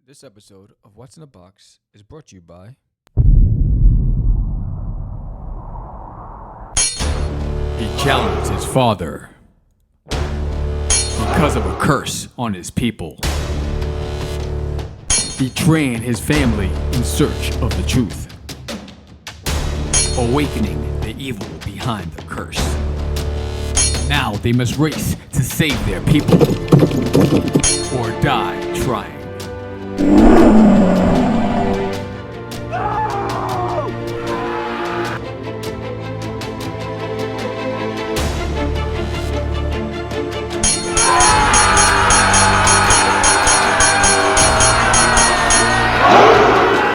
This episode of What's in the Box is brought to you by. He challenged his father because of a curse on his people, betraying his family in search of the truth, awakening the evil behind the curse. Now they must race to save their people or die trying.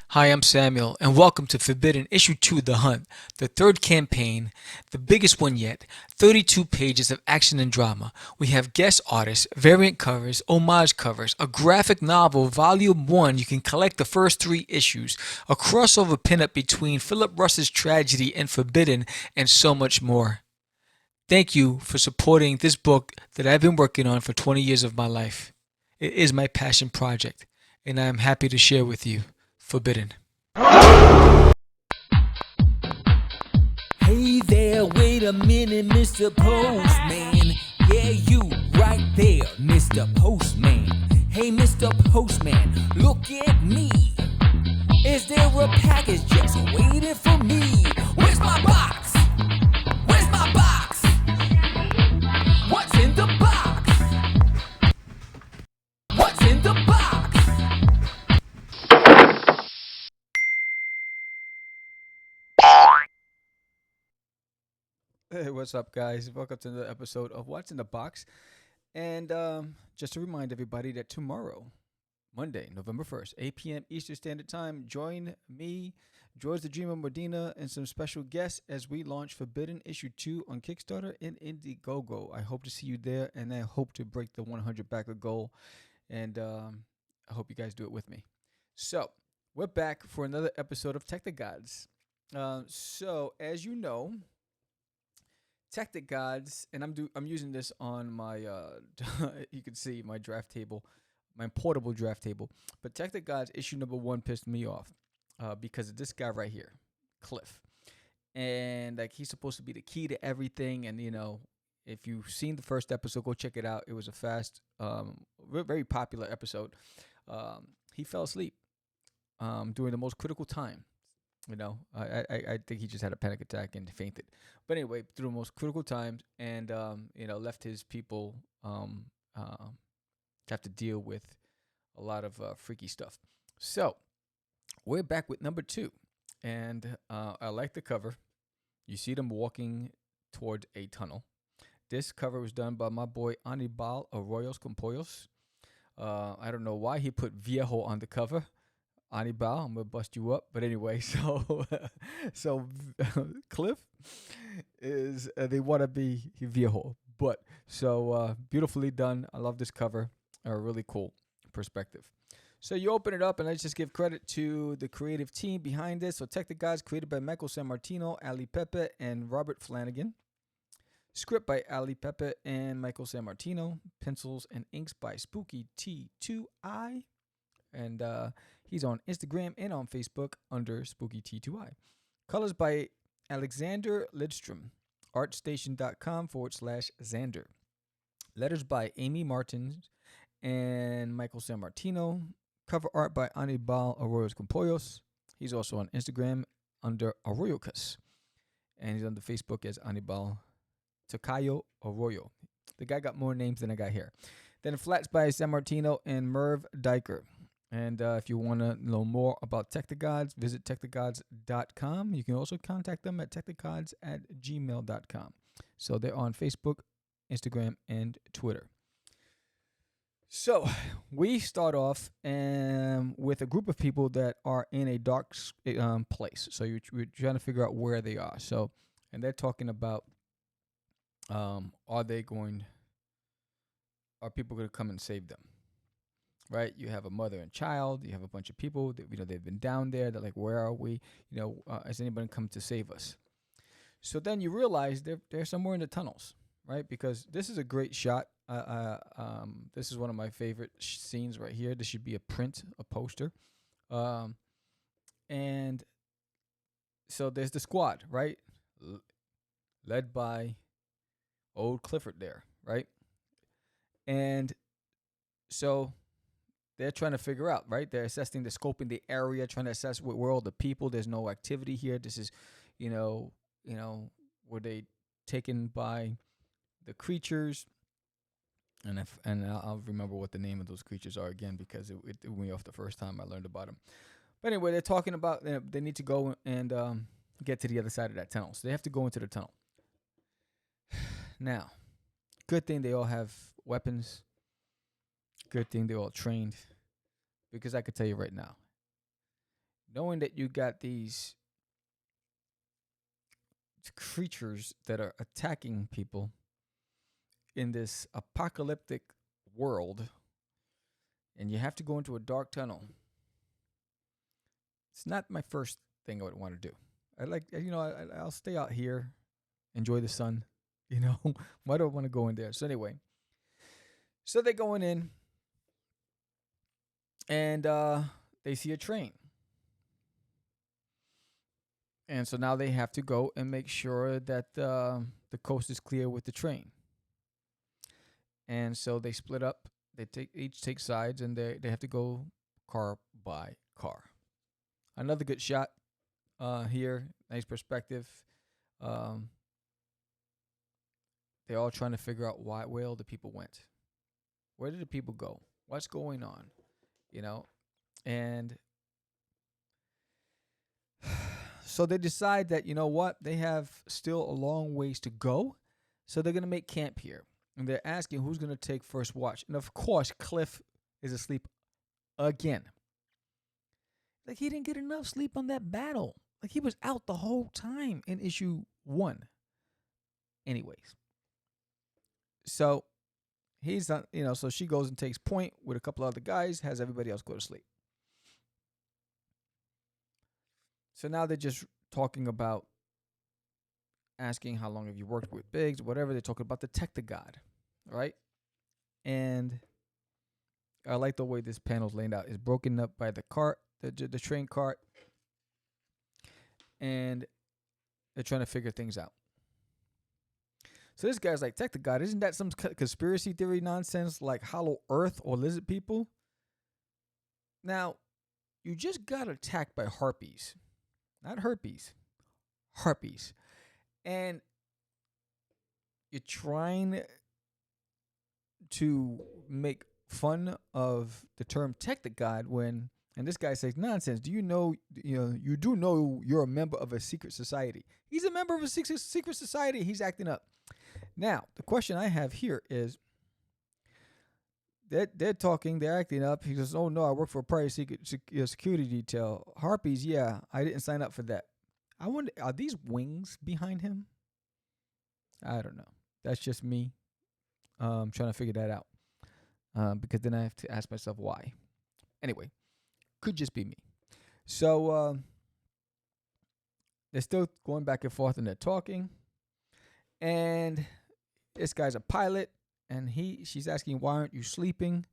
Hi, I'm Samuel, and welcome to Forbidden Issue 2 The Hunt, the third campaign, the biggest one yet, 32 pages of action and drama. We have guest artists, variant covers, homage covers, a graphic novel, Volume 1, you can collect the first 3 issues, a crossover pinup between Philip Russ's Tragedy and Forbidden, and so much more. Thank you for supporting this book that I've been working on for 20 years of my life. It is my passion project, and I am happy to share with you. Forbidden. Hey there, wait a minute, Mr. Postman. Yeah, you right there, Mr. Postman. Hey, Mr. Postman, look at me. Is there a package just waiting for me? Where's my box? Where's my box? What's in the box? What's in the box? Hey, what's up, guys? Welcome to the episode of What's in the Box. And just to remind everybody that tomorrow, Monday, November 1st, 8 p.m. Eastern Standard Time, join me, George the Dreamer Medina, and some special guests as we launch Forbidden Issue 2 on Kickstarter and Indiegogo. I hope to see you there, and I hope to break the 100 backer goal. And I hope you guys do it with me. So, we're back for another episode of Technigods. So, as you know, Technigods, and I'm using this on my you can see my draft table, my portable draft table. But Technigods issue number 1 pissed me off because of this guy right here, Cliff, and like he's supposed to be the key to everything. And if you've seen the first episode, go check it out. It was a fast, very popular episode. He fell asleep during the most critical time. I think he just had a panic attack and fainted. But anyway, through the most critical times, and left his people have to deal with a lot of freaky stuff. So we're back with number 2, and I like the cover. You see them walking toward a tunnel. This cover was done by my boy Anibal Arroyos Compoyos. I don't know why he put Viejo on the cover. Anibal, I'm gonna bust you up. But anyway, so Cliff is they want to be Viejo, but so beautifully done. I love this cover. Really cool perspective. So you open it up, and let's just give credit to the creative team behind this. So Technigods created by Michael Sammartino, Ali Pepe, and Robert Flanagan. Script by Ali Pepe and Michael Sammartino. Pencils and inks by Spooky T2I. And he's on Instagram and on Facebook under Spooky T2I. Colors by Alexander Lidstrom. Artstation.com/Xander. Letters by Amy Martins and Michael Sammartino. Cover art by Anibal Arroyos Compoyos. He's also on Instagram under Arroyocus. And he's on the Facebook as Anibal Tocayo Arroyo. The guy got more names than I got here. Then flats by Sammartino and Merv Diker. And if you want to know more about Technigods, visit technigods.com. You can also contact them at technigods@gmail.com. So they're on Facebook, Instagram, and Twitter. So we start off with a group of people that are in a dark place. So we're trying to figure out where they are. So, and they're talking about, are people going to come and save them? Right, you have a mother and child. You have a bunch of people that they've been down there. They're like, "Where are we? Has anybody come to save us?" So then you realize they're somewhere in the tunnels, right? Because this is a great shot This is one of my favorite scenes right here. This should be a print, a poster. And so there's the squad, right? Led by old Clifford there, right? And so they're trying to figure out, right? They're assessing, the scoping the area, trying to assess where all the people. There's no activity here. This is, were they taken by the creatures? And I'll remember what the name of those creatures are again, because it threw me off the first time I learned about them. But anyway, they're talking about they need to go and get to the other side of that tunnel. So they have to go into the tunnel. Now, good thing they all have weapons. Good thing they're all trained. Because I could tell you right now, knowing that you got these creatures that are attacking people in this apocalyptic world, and you have to go into a dark tunnel, it's not my first thing I would want to do. I'll stay out here, enjoy the sun. Why do I want to go in there? So anyway, so they're going in, and they see a train. And so now they have to go and make sure that the coast is clear with the train. And so they split up. They each take sides, and they have to go car by car. Another good shot here. Nice perspective. They're all trying to figure out where all the people went. Where did the people go? What's going on? And so they decide that, they have still a long ways to go. So they're going to make camp here. And they're asking who's going to take first watch. And of course, Cliff is asleep again. Like, he didn't get enough sleep on that battle. Like, he was out the whole time in issue 1. Anyways. So he's not, so she goes and takes point with a couple other guys, has everybody else go to sleep. So now they're just talking about asking how long have you worked with Biggs, whatever. They're talking about the Technigod, right? And I like the way this panel's laid out. It's broken up by the cart, the train cart, and they're trying to figure things out. So this guy's like, Technigod, isn't that some conspiracy theory nonsense like Hollow Earth or lizard people? Now, you just got attacked by harpies. Not herpes. Harpies. And you're trying to make fun of the term Technigod when, and this guy says, nonsense. Do you know, you do know you're a member of a secret society. He's a member of a secret society. He's acting up. Now, the question I have here is, they're talking, they're acting up. He goes, oh no, I work for a private security detail. Harpies, yeah, I didn't sign up for that. I wonder, are these wings behind him? I don't know. That's just me trying to figure that out. Because then I have to ask myself why. Anyway, could just be me. So they're still going back and forth and they're talking. And this guy's a pilot. And she's asking, why aren't you sleeping?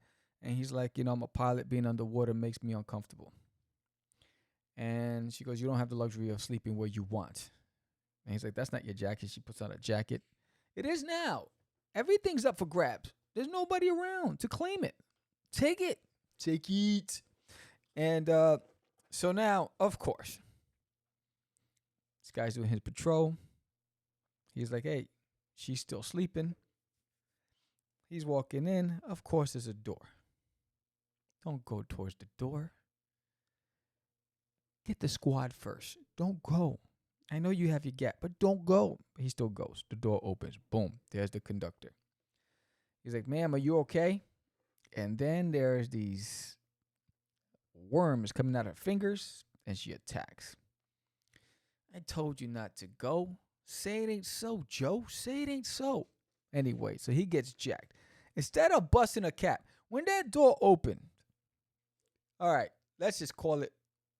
And he's like, I'm a pilot. Being underwater makes me uncomfortable. And she goes, you don't have the luxury of sleeping where you want. And he's like, that's not your jacket. She puts on a jacket. It is now. Everything's up for grabs. There's nobody around to claim it. Take it. Take it. And so now, of course, this guy's doing his patrol. He's like, hey, she's still sleeping. He's walking in. Of course, there's a door. Don't go towards the door. Get the squad first. Don't go. I know you have your gap, but don't go. He still goes. The door opens. Boom. There's the conductor. He's like, ma'am, are you okay? And then there's these worms coming out of her fingers, and she attacks. I told you not to go. Say it ain't so, Joe. Say it ain't so. Anyway, so he gets jacked. Instead of busting a cap, when that door opened, all right, let's just call it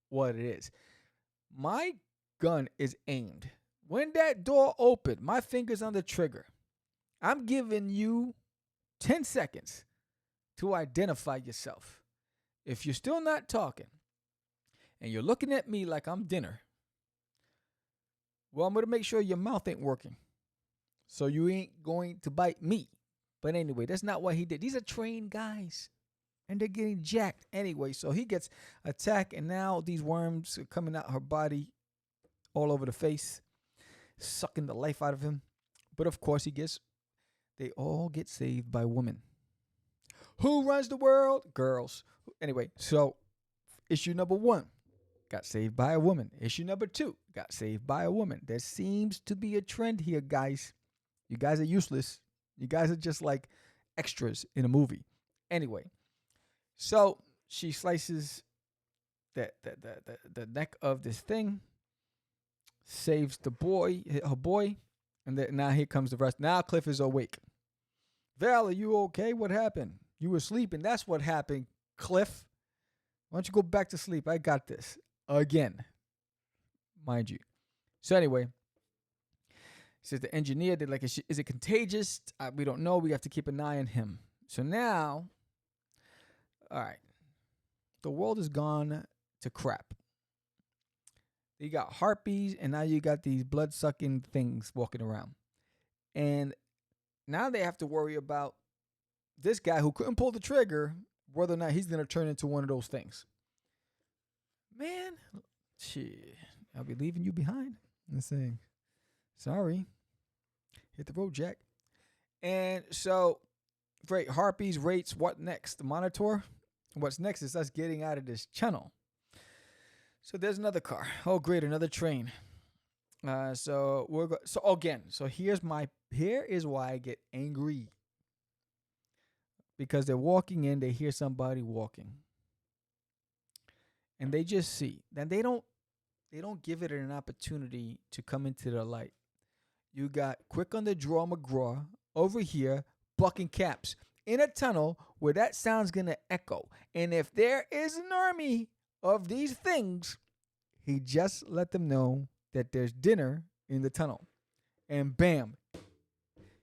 what it is. My gun is aimed. When that door opened, my finger's on the trigger. I'm giving you 10 seconds to identify yourself. If you're still not talking and you're looking at me like I'm dinner, well, I'm going to make sure your mouth ain't working. So you ain't going to bite me. But anyway, that's not what he did. These are trained guys. And they're getting jacked anyway. So he gets attacked, and now these worms are coming out her body all over the face, sucking the life out of him. But of course, they all get saved by women. Who runs the world? Girls. Anyway, so issue number 1, got saved by a woman. Issue number 2, got saved by a woman. There seems to be a trend here, guys. You guys are useless. You guys are just like extras in a movie. Anyway, so she slices the neck of this thing, saves her boy, and then now here comes the rest. Now Cliff is awake. Val, are you okay? What happened? You were sleeping. That's what happened, Cliff. Why don't you go back to sleep? I got this. Again. Mind you. So anyway, says the engineer, they're like, is it contagious? We don't know. We have to keep an eye on him. So now, all right, the world has gone to crap. You got harpies, and now you got these blood-sucking things walking around. And now they have to worry about this guy who couldn't pull the trigger, whether or not he's going to turn into one of those things. Man, shit, I'll be leaving you behind and saying, sorry, hit the road, Jack. And so, great, harpies, rates, what next? The monitor? What's next is us getting out of this channel. So there's another car. Oh, great, another train. So here is why I get angry. Because they're walking in, they hear somebody walking. And they just see. Then they don't give it an opportunity to come into the light. You got quick on the draw McGraw over here, bucking caps in a tunnel where that sound's gonna echo. And if there is an army of these things, he just let them know that there's dinner in the tunnel. And bam,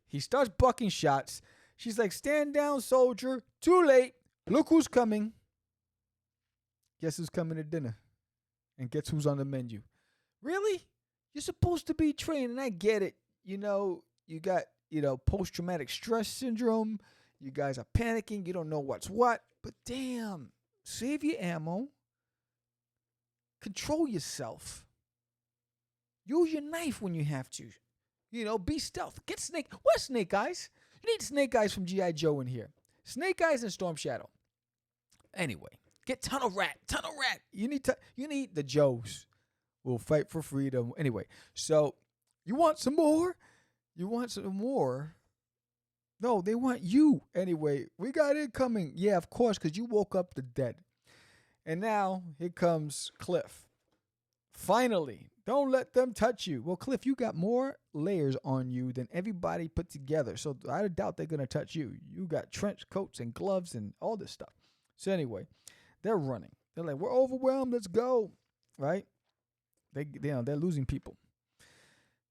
he starts bucking shots. She's like, stand down, soldier. Too late. Look who's coming. Guess who's coming to dinner? And guess who's on the menu? Really? You're supposed to be trained, and I get it. You know, you got, post-traumatic stress syndrome. You guys are panicking. You don't know what's what. But damn, save your ammo. Control yourself. Use your knife when you have to. Be stealth. Get Snake. What's Snake Eyes? You need Snake Eyes from G.I. Joe in here. Snake Eyes and Storm Shadow. Anyway, get Tunnel Rat. Tunnel Rat. You need the Joes. We'll fight for freedom. Anyway, so you want some more? You want some more? No, they want you. Anyway, we got it coming. Yeah, of course, because you woke up the dead. And now, here comes Cliff. Finally, don't let them touch you. Well, Cliff, you got more layers on you than everybody put together. So I doubt they're going to touch you. You got trench coats and gloves and all this stuff. So anyway, they're running. They're like, we're overwhelmed. Let's go. Right? They're losing people.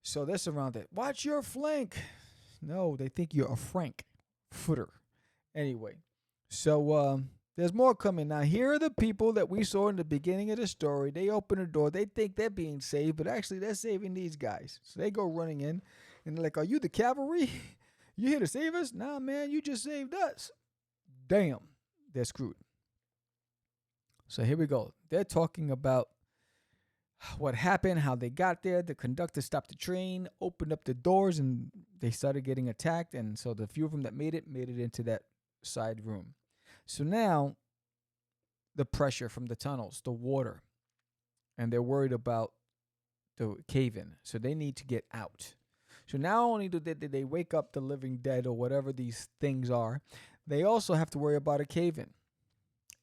So they're surrounded. Watch your flank. No, they think you're a Frank footer. Anyway, so there's more coming. Now, here are the people that we saw in the beginning of the story. They open the door. They think they're being saved, but actually they're saving these guys. So they go running in, and they're like, are you the cavalry? You here to save us? Nah, man, you just saved us. Damn, they're screwed. So here we go. They're talking about what happened, how they got there. The conductor stopped the train, opened up the doors, and they started getting attacked. And so the few of them that made it into that side room. So now the pressure from the tunnels, the water, and they're worried about the cave-in. So they need to get out. So not only do they wake up the living dead or whatever these things are, they also have to worry about a cave-in.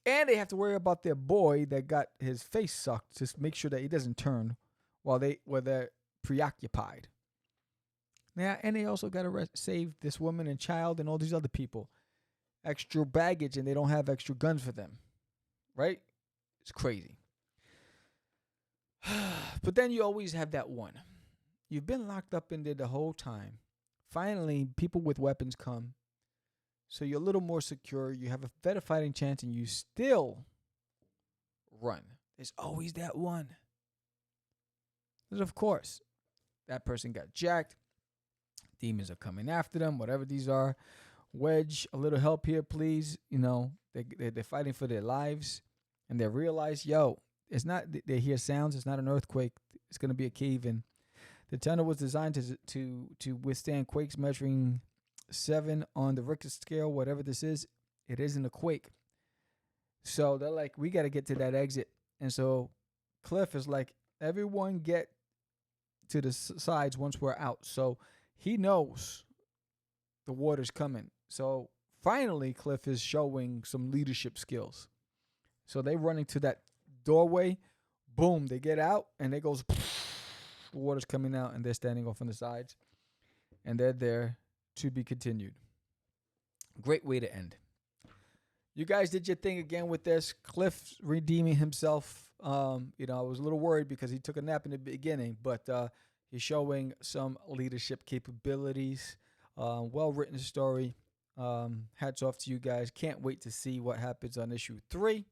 And they have to worry about their boy that got his face sucked to make sure that he doesn't turn while they're preoccupied. Yeah, and they also got to save this woman and child and all these other people. Extra baggage, and they don't have extra guns for them. Right? It's crazy. But then you always have that one. You've been locked up in there the whole time. Finally, people with weapons come. So you're a little more secure. You have a better fighting chance, and you still run. There's always that one. But of course, that person got jacked. Demons are coming after them, whatever these are. Wedge, a little help here, please. You know, they're fighting for their lives. And they realize, yo, it's not, they hear sounds. It's not an earthquake. It's going to be a cave in. The tunnel was designed to withstand quakes measuring 7 on the Richter scale, whatever this is. It isn't a quake. So they're like, we got to get to that exit. And so Cliff is like, everyone get to the sides once we're out. So he knows the water's coming. So finally, Cliff is showing some leadership skills. So they running to that doorway. Boom, they get out, and it goes, the water's coming out, and they're standing off on the sides. And they're there to be continued. Great way to end. You guys did your thing again with this. Cliff redeeming himself. I was a little worried because he took a nap in the beginning, but he's showing some leadership capabilities. Well-written story. Hats off to you guys. Can't wait to see what happens on issue 3.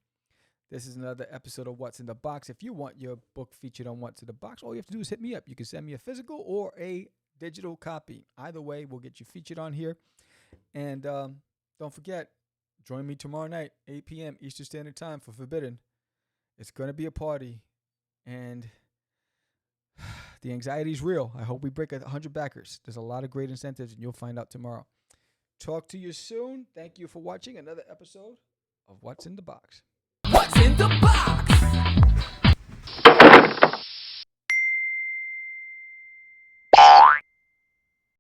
This is another episode of What's in the Box. If you want your book featured on What's in the Box, all you have to do is hit me up. You can send me a physical or a digital copy. Either way, we'll get you featured on here. And don't forget, join me tomorrow night, 8 p.m. Eastern Standard Time for Forbidden. It's going to be a party. And the anxiety is real. I hope we break 100 backers. There's a lot of great incentives, and you'll find out tomorrow. Talk to you soon. Thank you for watching another episode of What's in the Box. What's in the box?